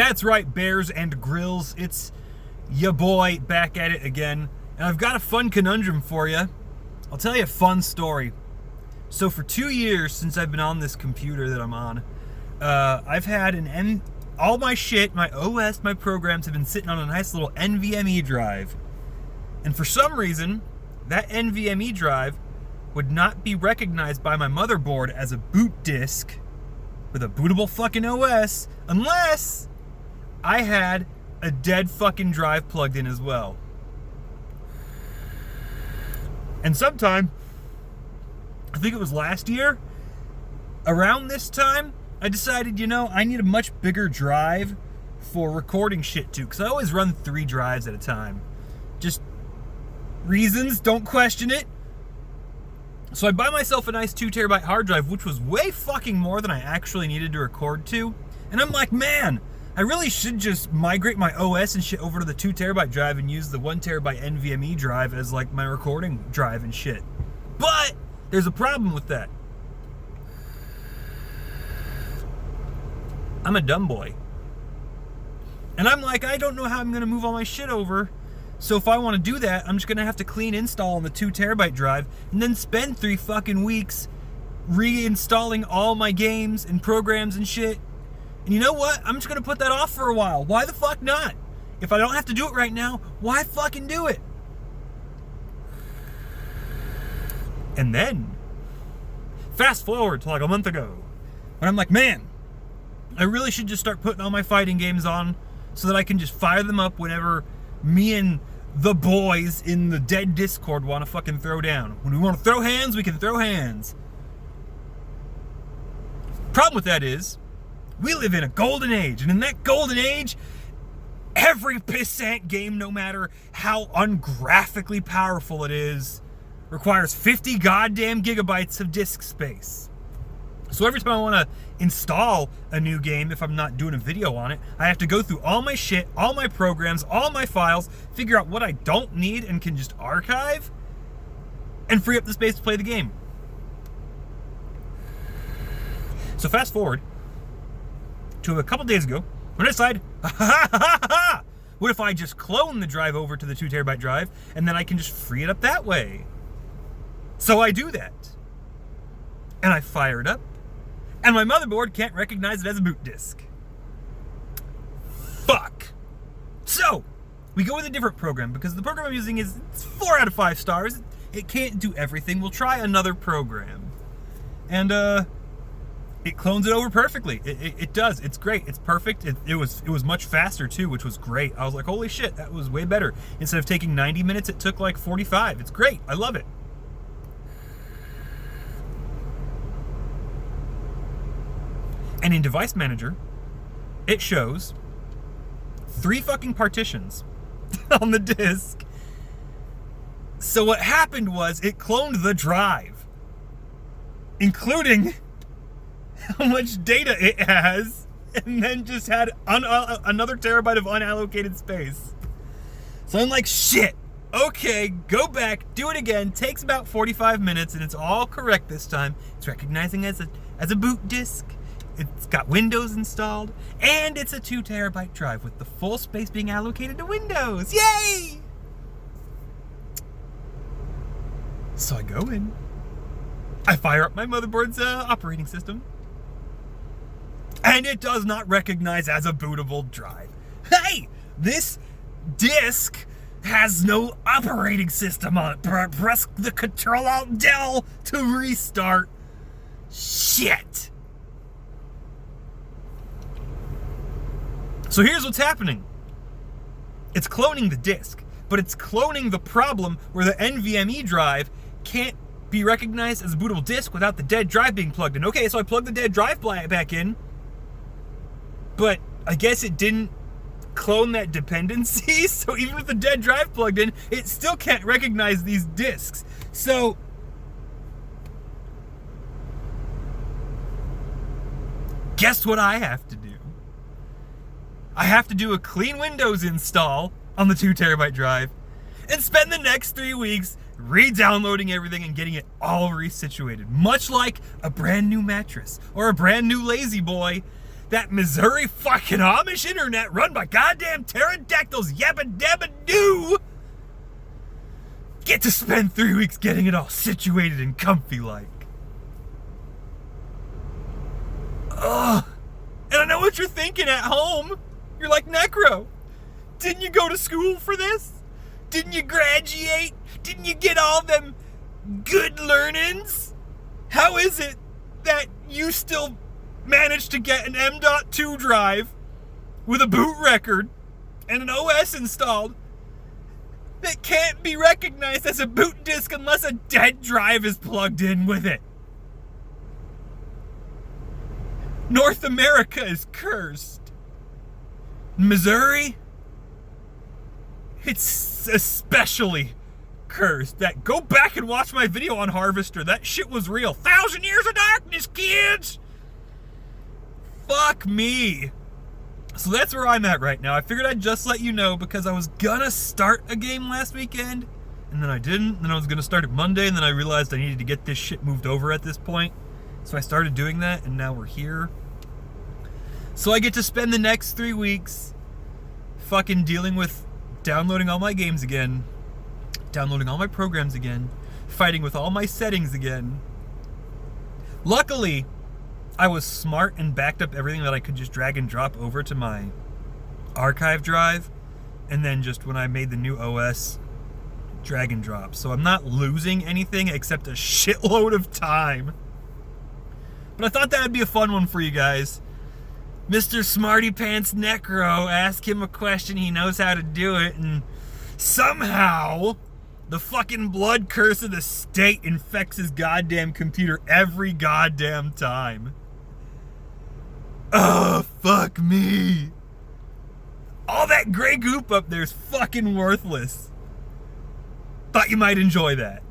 That's right, Bears and Grills. It's ya boy back at it again. And I've got a fun conundrum for you. I'll tell you a fun story. So for 2 years since I've been on this computer that I'm on, I've had all my shit, my OS, my programs have been sitting on a nice little NVMe drive. And for some reason, that NVMe drive would not be recognized by my motherboard as a boot disk with a bootable fucking OS unless I had a dead fucking drive plugged in as well. And sometime, I think it was last year, around this time, I decided, I need a much bigger drive for recording shit to, because I always run 3 drives at a time. Just reasons, don't question it. So I buy myself a nice 2 terabyte hard drive, which was way fucking more than I actually needed to record to. And I'm like, man, I really should just migrate my OS and shit over to the 2 terabyte drive and use the 1 terabyte NVMe drive as like my recording drive and shit. But there's a problem with that. I'm a dumb boy. And I'm like, I don't know how I'm going to move all my shit over. So if I want to do that, I'm just going to have to clean install on the 2 terabyte drive and then spend 3 fucking weeks reinstalling all my games and programs and shit. And you know what? I'm just going to put that off for a while. Why the fuck not? If I don't have to do it right now, why fucking do it? And then, fast forward to like a month ago, when I'm like, man, I really should just start putting all my fighting games on so that I can just fire them up whenever me and the boys in the dead Discord want to fucking throw down. When we want to throw hands, we can throw hands. Problem with that is, we live in a golden age, and in that golden age, every pissant game, no matter how ungraphically powerful it is, requires 50 goddamn gigabytes of disk space. So every time I want to install a new game, if I'm not doing a video on it, I have to go through all my shit, all my programs, all my files, figure out what I don't need and can just archive, and free up the space to play the game. So fast forward to a couple days ago, when I decided, what if I just clone the drive over to the 2 terabyte drive, and then I can just free it up that way? So I do that. And I fire it up, and my motherboard can't recognize it as a boot disk. Fuck. So, we go with a different program, because the program I'm using is 4 out of 5 stars. It can't do everything. We'll try another program. And, it clones it over perfectly. It does. It's great. It's perfect. It was much faster, too, which was great. I was like, holy shit, that was way better. Instead of taking 90 minutes, it took like 45. It's great. I love it. And in Device Manager, it shows 3 fucking partitions on the disk. So what happened was it cloned the drive, including how much data it has, and then just had another terabyte of unallocated space. So I'm like, shit, okay, go back, do it again. Takes about 45 minutes, and it's all correct this time. It's recognizing as a boot disk. It's got Windows installed, and it's a 2 terabyte drive with the full space being allocated to Windows. Yay! So I go in, I fire up my motherboard's operating system, and it does not recognize as a bootable drive. Hey, this disk has no operating system on it. Press the Control-Alt-Del to restart. Shit. So here's what's happening. It's cloning the disk, but it's cloning the problem where the NVMe drive can't be recognized as a bootable disk without the dead drive being plugged in. Okay, so I plugged the dead drive back in, but I guess it didn't clone that dependency, so even with the dead drive plugged in, it still can't recognize these disks. So guess what I have to do? I have to do a clean Windows install on the 2 terabyte drive and spend the next 3 weeks re-downloading everything and getting it all resituated. Much like a brand new mattress or a brand new lazy boy that Missouri fucking Amish internet run by goddamn pterodactyls yabba dabba doo, get to spend 3 weeks getting it all situated and comfy like. Ugh. And I know what you're thinking at home. You're like, Necro, didn't you go to school for this? Didn't you graduate? Didn't you get all them good learnings? How is it that you still managed to get an M.2 drive with a boot record and an OS installed that can't be recognized as a boot disk unless a dead drive is plugged in with it? North America is cursed. Missouri, it's especially cursed. That, go back and watch my video on Harvester. That shit was real. 1,000 years of darkness, kids. Fuck me. So that's where I'm at right now. I figured I'd just let you know because I was gonna start a game last weekend and then I didn't. And then I was gonna start it Monday and then I realized I needed to get this shit moved over at this point. So I started doing that and now we're here. So I get to spend the next 3 weeks fucking dealing with downloading all my games again, downloading all my programs again, fighting with all my settings again. Luckily, I was smart and backed up everything that I could just drag and drop over to my archive drive, and then just when I made the new OS, drag and drop. So I'm not losing anything except a shitload of time. But I thought that would be a fun one for you guys. Mr. Smarty Pants Necro, ask him a question, he knows how to do it, and somehow the fucking blood curse of the state infects his goddamn computer every goddamn time. Oh, fuck me. All that gray goop up there is fucking worthless. Thought you might enjoy that.